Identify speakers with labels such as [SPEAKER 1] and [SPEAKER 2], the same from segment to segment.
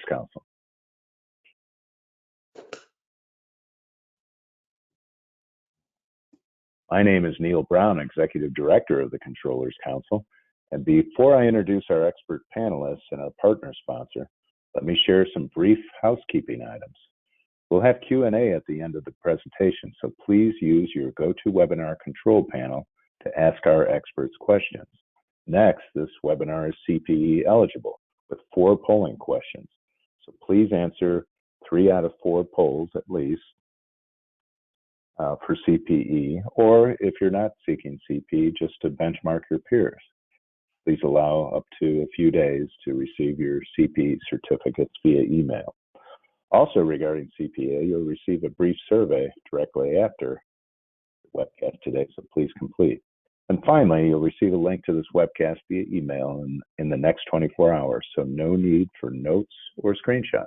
[SPEAKER 1] Council. My name is Neil Brown, Executive Director of the Controllers Council. And before I introduce our expert panelists and our partner sponsor, let me share some brief housekeeping items. We'll have Q&A at the end of the presentation, so please use your GoToWebinar control panel to ask our experts questions. Next, this webinar is CPE eligible with 4 polling questions. So please answer 3 out of 4 polls at least for CPE, or if you're not seeking CPE, just to benchmark your peers. Please allow up to a few days to receive your CPE certificates via email. Also regarding CPA, you'll receive a brief survey directly after the webcast today, so please complete. And finally, you'll receive a link to this webcast via email in the next 24 hours, so no need for notes or screenshots.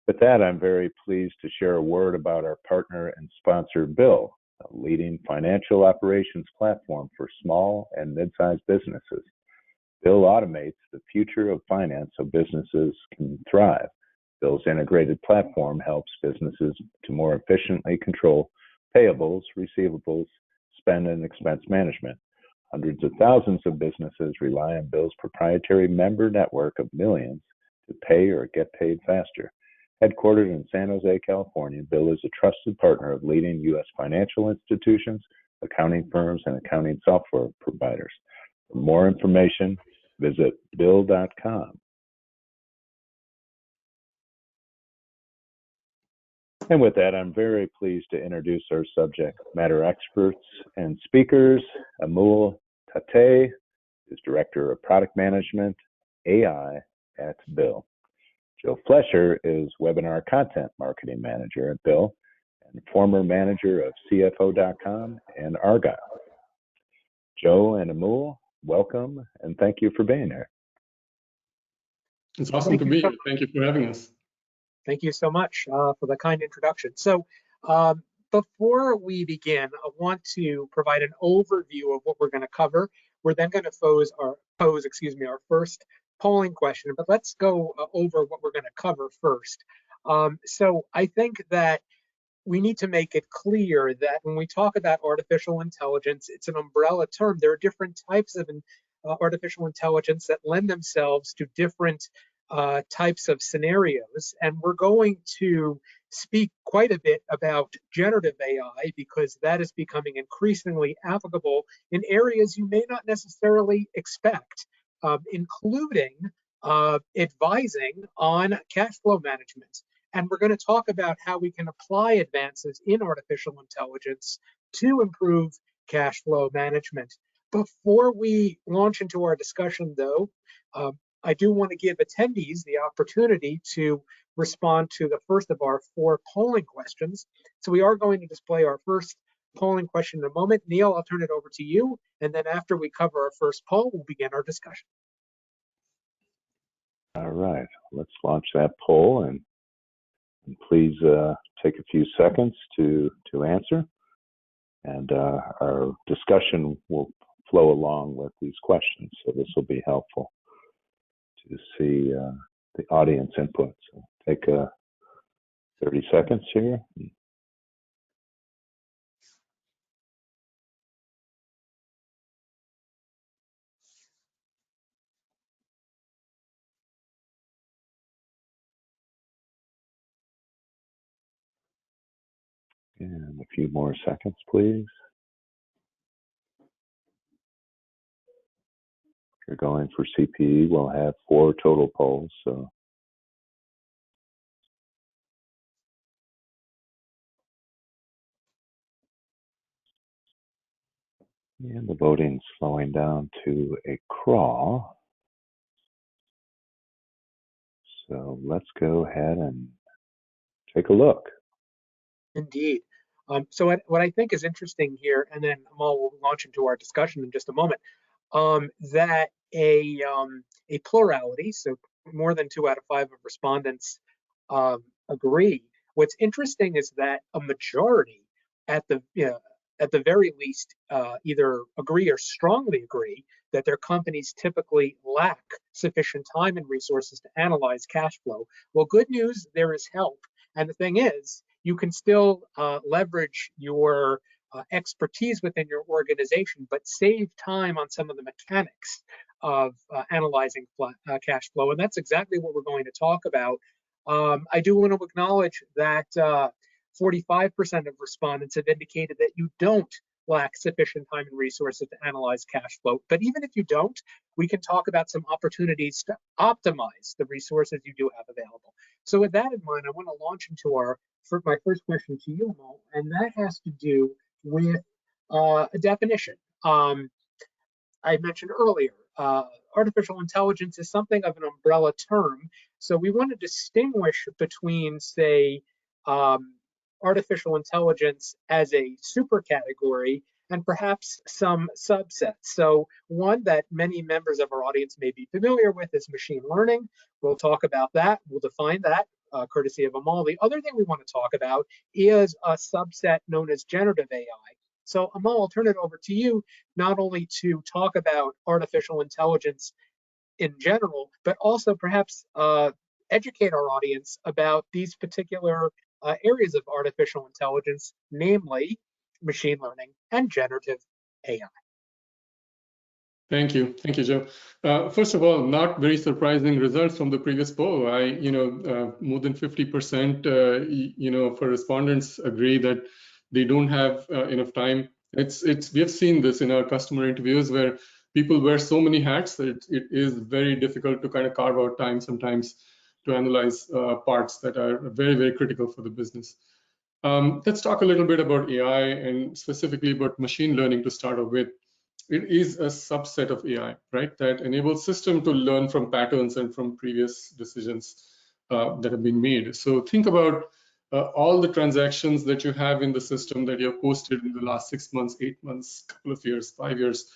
[SPEAKER 1] With that, I'm very pleased to share a word about our partner and sponsor, Bill, a leading financial operations platform for small and mid-sized businesses. Bill automates the future of finance so businesses can thrive. Bill's integrated platform helps businesses to more efficiently control payables, receivables, spend, and expense management. Hundreds of thousands of businesses rely on Bill's proprietary member network of millions to pay or get paid faster. Headquartered in San Jose, California, Bill is a trusted partner of leading U.S. financial institutions, accounting firms, and accounting software providers. For more information, visit bill.com. And with that, I'm very pleased to introduce our subject matter experts and speakers. Amul Tate is Director of Product Management, AI at Bill. Joe Flesher is Webinar Content Marketing Manager at Bill and former manager of CFO.com and Argyle. Joe and Amul, welcome, and thank you for being here.
[SPEAKER 2] It's awesome to be here. Thank you for having us.
[SPEAKER 3] Thank you so much for the kind introduction. So before we begin, I want to provide an overview of what we're going to cover. We're then going to pose our first polling question, but let's go over what we're going to cover first. So I think that we need to make it clear that when we talk about artificial intelligence, it's an umbrella term. There are different types of artificial intelligence that lend themselves to different types of scenarios. And we're going to speak quite a bit about generative AI because that is becoming increasingly applicable in areas you may not necessarily expect, including advising on cash flow management. And we're going to talk about how we can apply advances in artificial intelligence to improve cash flow management. Before we launch into our discussion, though, I do want to give attendees the opportunity to respond to the first of our 4 polling questions. So we are going to display our first polling question in a moment. Neil, I'll turn it over to you. And then after we cover our first poll, we'll begin our discussion.
[SPEAKER 1] All right, let's launch that poll, and please take a few seconds to answer. And our discussion will flow along with these questions, so this will be helpful to see the audience input. So take 30 seconds here. And a few more seconds, please. If you're going for CPE, we'll have 4 total polls. So and the voting's slowing down to a crawl. So let's go ahead and take a look.
[SPEAKER 3] Indeed. So what I think is interesting here, and then Amal will launch into our discussion in just a moment, that a plurality, so more than 2 out of 5 of respondents agree. What's interesting is that a majority at the at the very least, either agree or strongly agree that their companies typically lack sufficient time and resources to analyze cash flow. Well, good news, there is help. And the thing is, you can still leverage your expertise within your organization, but save time on some of the mechanics of analyzing cash flow. And that's exactly what we're going to talk about. I do want to acknowledge that 45% of respondents have indicated that you don't lack sufficient time and resources to analyze cash flow. But even if you don't, we can talk about some opportunities to optimize the resources you do have available. So with that in mind, I want to launch into my first question to you, Mo, and that has to do with a definition. I mentioned earlier, artificial intelligence is something of an umbrella term. So we want to distinguish between, say, artificial intelligence as a supercategory and perhaps some subsets. So one that many members of our audience may be familiar with is machine learning. We'll talk about that. We'll define that, courtesy of Amal. The other thing we want to talk about is a subset known as generative AI. So Amal, I'll turn it over to you, not only to talk about artificial intelligence in general, but also perhaps educate our audience about these particular areas of artificial intelligence, namely machine learning and generative AI.
[SPEAKER 2] Thank you, Joe. First of all, not very surprising results from the previous poll. More than 50%, for respondents agree that they don't have enough time. We have seen this in our customer interviews where people wear so many hats that it is very difficult to kind of carve out time sometimes to analyze parts that are very, very critical for the business. Let's talk a little bit about AI and specifically about machine learning to start off with. It is a subset of AI, right, that enables system to learn from patterns and from previous decisions that have been made. So think about all the transactions that you have in the system that you have posted in the last 6 months, 8 months, couple of years, 5 years.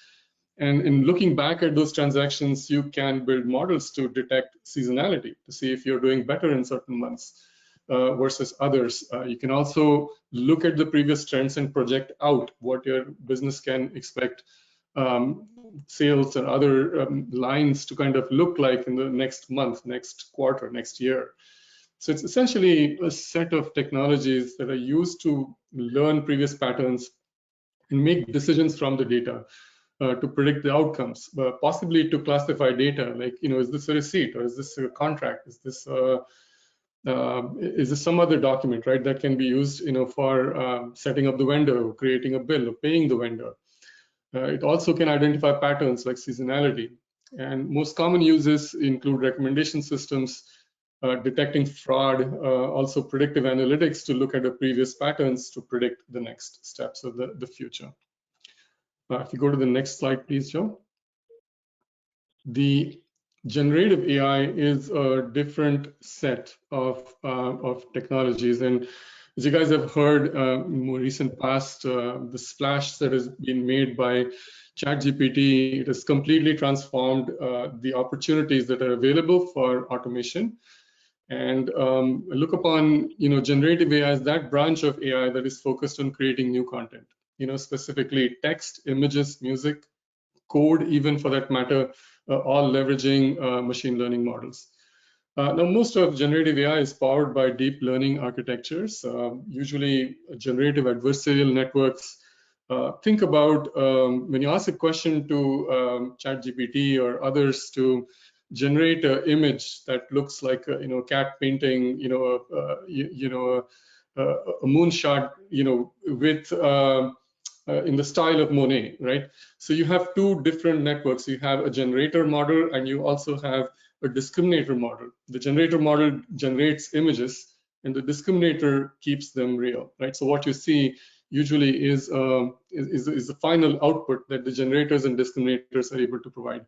[SPEAKER 2] And in looking back at those transactions, you can build models to detect seasonality, to see if you're doing better in certain months versus others. You can also look at the previous trends and project out what your business can expect sales and other lines to kind of look like in the next month, next quarter, next year. So it's essentially a set of technologies that are used to learn previous patterns and make decisions from the data to predict the outcomes, but possibly to classify data, like, is this a receipt or is this a contract? Is this some other document, right, that can be used, for setting up the vendor, creating a bill, or paying the vendor. It also can identify patterns like seasonality. And most common uses include recommendation systems, detecting fraud, also predictive analytics to look at the previous patterns to predict the next steps of the future. If you go to the next slide, please, Joe. The generative AI is a different set of technologies. And as you guys have heard, more recent past, the splash that has been made by ChatGPT, it has completely transformed the opportunities that are available for automation. And look upon, generative AI as that branch of AI that is focused on creating new content, specifically text, images, music, code, even for that matter, all leveraging machine learning models. Now, most of generative AI is powered by deep learning architectures, usually generative adversarial networks. Think about when you ask a question to ChatGPT or others to generate an image that looks like a cat painting, a moonshot, with in the style of Monet, right? So you have two different networks. You have a generator model and you also have a discriminator model. The generator model generates images and the discriminator keeps them real, right? So what you see usually is the final output that the generators and discriminators are able to provide.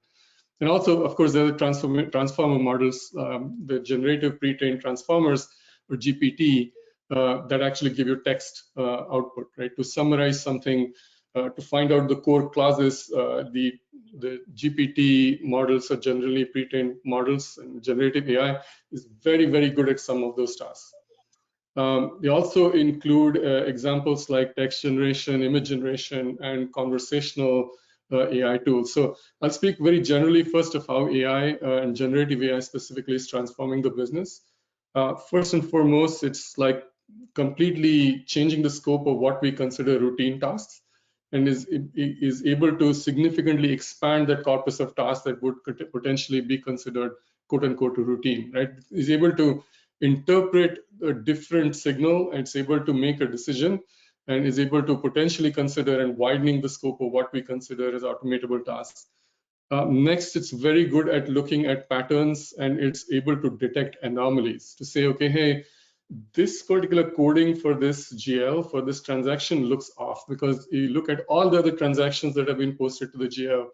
[SPEAKER 2] And also, of course, there are transformer models, the generative pre-trained transformers, or GPT, that actually give you text output, right? To summarize something, to find out the core clauses, the GPT models are generally pre-trained models, and generative AI is very, very good at some of those tasks. They also include examples like text generation, image generation, and conversational AI tools. So I'll speak very generally first of how AI and generative AI specifically is transforming the business. First and foremost, it's like completely changing the scope of what we consider routine tasks, and is able to significantly expand that corpus of tasks that would potentially be considered quote unquote routine, right? Is able to interpret a different signal, and it's able to make a decision, and is able to potentially consider and widening the scope of what we consider as automatable tasks. Next, it's very good at looking at patterns, and it's able to detect anomalies to say, okay, hey, this particular coding for this GL, for this transaction looks off, because you look at all the other transactions that have been posted to the GL,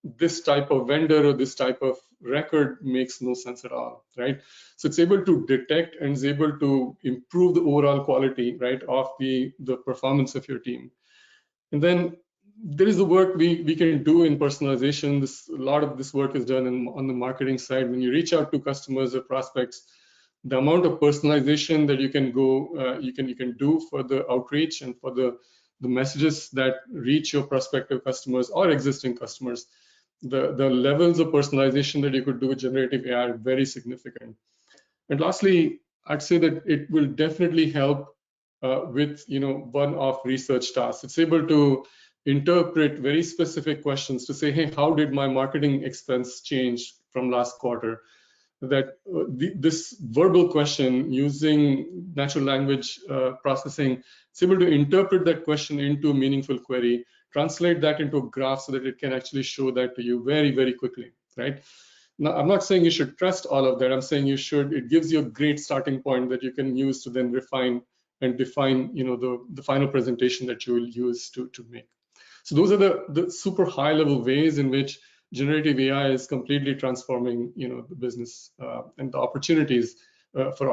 [SPEAKER 2] this type of vendor or this type of record makes no sense at all, right? So it's able to detect and is able to improve the overall quality, right, of the performance of your team. And then there is the work we can do in personalization. A lot of this work is done on the marketing side. When you reach out to customers or prospects, the amount of personalization that you can go, you can do for the outreach and for the messages that reach your prospective customers or existing customers, the levels of personalization that you could do with generative AI are very significant. And lastly, I'd say that it will definitely help with one-off research tasks. It's able to interpret very specific questions to say, hey, how did my marketing expense change from last quarter? That this verbal question using natural language processing, it's able to interpret that question into a meaningful query, translate that into a graph so that it can actually show that to you very, very quickly, right? Now, I'm not saying you should trust all of that. I'm saying you should. It gives you a great starting point that you can use to then refine and define, the final presentation that you will use to make. So those are the super high level ways in which generative AI is completely transforming, the business and the opportunities for